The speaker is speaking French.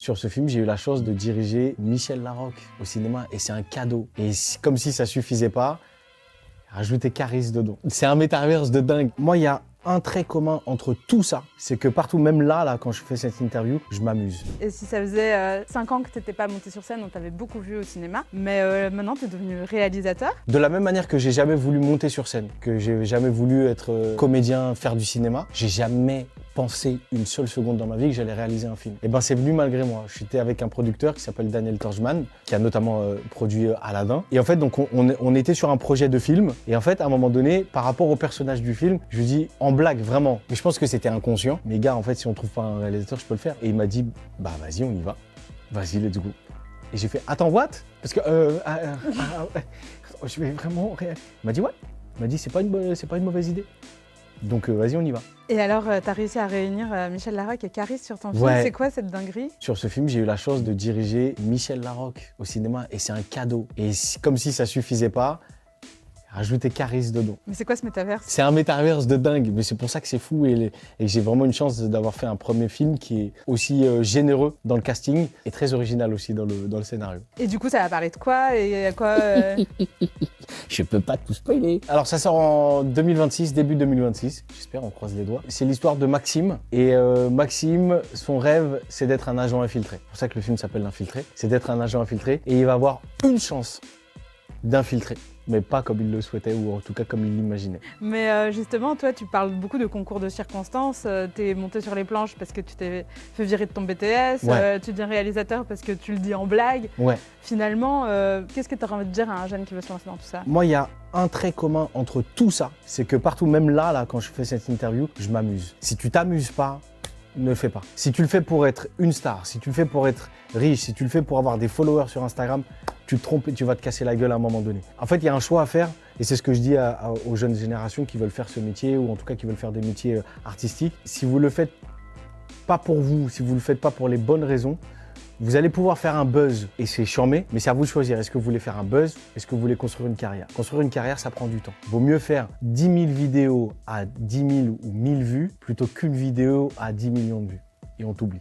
Sur ce film, j'ai eu la chance de diriger Michel Larocque au cinéma et c'est un cadeau. Et comme si ça suffisait pas, rajouter Caris dedans. C'est un métaverse de dingue. Moi, il y a un trait commun entre tout ça, c'est que partout, même là, quand je fais cette interview, je m'amuse. Et si ça faisait 5 ans que tu n'étais pas monté sur scène, on t'avait beaucoup vu au cinéma, mais maintenant tu es devenu réalisateur. De la même manière que j'ai jamais voulu monter sur scène, que j'ai jamais voulu être comédien, faire du cinéma, j'ai jamais pensé une seule seconde dans ma vie que j'allais réaliser un film. Et ben c'est venu malgré moi. J'étais avec un producteur qui s'appelle Daniel Torjman, qui a notamment produit Aladdin. Et en fait, donc on était sur un projet de film. Et en fait, à un moment donné, par rapport au personnage du film, je lui dis en blague vraiment. Mais je pense que c'était inconscient. Mais gars, en fait, si on trouve pas un réalisateur, je peux le faire. Et il m'a dit, bah vas-y, on y va. Vas-y, let's go. Et j'ai fait, attends, what? Parce que je vais vraiment réaliser. Il m'a dit ouais. Il m'a dit c'est pas une mauvaise idée. Donc vas-y, on y va. Et alors, tu as réussi à réunir Michel Larocque et Caris sur ton film. Ouais. C'est quoi cette dinguerie? Sur ce film, j'ai eu la chance de diriger Michel Larocque au cinéma et c'est un cadeau. Et comme si ça suffisait pas, rajouter Caris dedans. Mais c'est quoi ce métaverse? C'est un métaverse de dingue, mais c'est pour ça que c'est fou et j'ai vraiment une chance d'avoir fait un premier film qui est aussi généreux dans le casting et très original aussi dans le scénario. Et du coup, ça va parler de quoi et à quoi Je peux pas tout spoiler. Alors ça sort en 2026, début 2026, j'espère, on croise les doigts. C'est l'histoire de Maxime et Maxime, son rêve, c'est d'être un agent infiltré. C'est pour ça que le film s'appelle L'Infiltré. C'est d'être un agent infiltré et il va avoir une chance d'infiltrer, mais pas comme il le souhaitait ou en tout cas comme il l'imaginait. Mais justement, toi, tu parles beaucoup de concours de circonstances. Tu es monté sur les planches parce que tu t'es fait virer de ton BTS. Ouais. Tu deviens réalisateur parce que tu le dis en blague. Ouais. Finalement, qu'est-ce que tu aurais envie de dire à un jeune qui veut se lancer dans tout ça? Moi, il y a un trait commun entre tout ça, c'est que partout, même là, quand je fais cette interview, je m'amuse. Si tu t'amuses pas, ne le fais pas. Si tu le fais pour être une star, si tu le fais pour être riche, si tu le fais pour avoir des followers sur Instagram, tu te trompes et tu vas te casser la gueule à un moment donné. En fait, il y a un choix à faire et c'est ce que je dis aux jeunes générations qui veulent faire ce métier ou en tout cas qui veulent faire des métiers artistiques. Si vous le faites pas pour vous, si vous le faites pas pour les bonnes raisons, vous allez pouvoir faire un buzz et c'est charmé, mais c'est à vous de choisir. Est-ce que vous voulez faire un buzz? Est-ce que vous voulez construire une carrière? Construire une carrière, ça prend du temps. Vaut mieux faire 10 000 vidéos à 10 000 ou 1000 vues plutôt qu'une vidéo à 10 millions de vues. Et on t'oublie.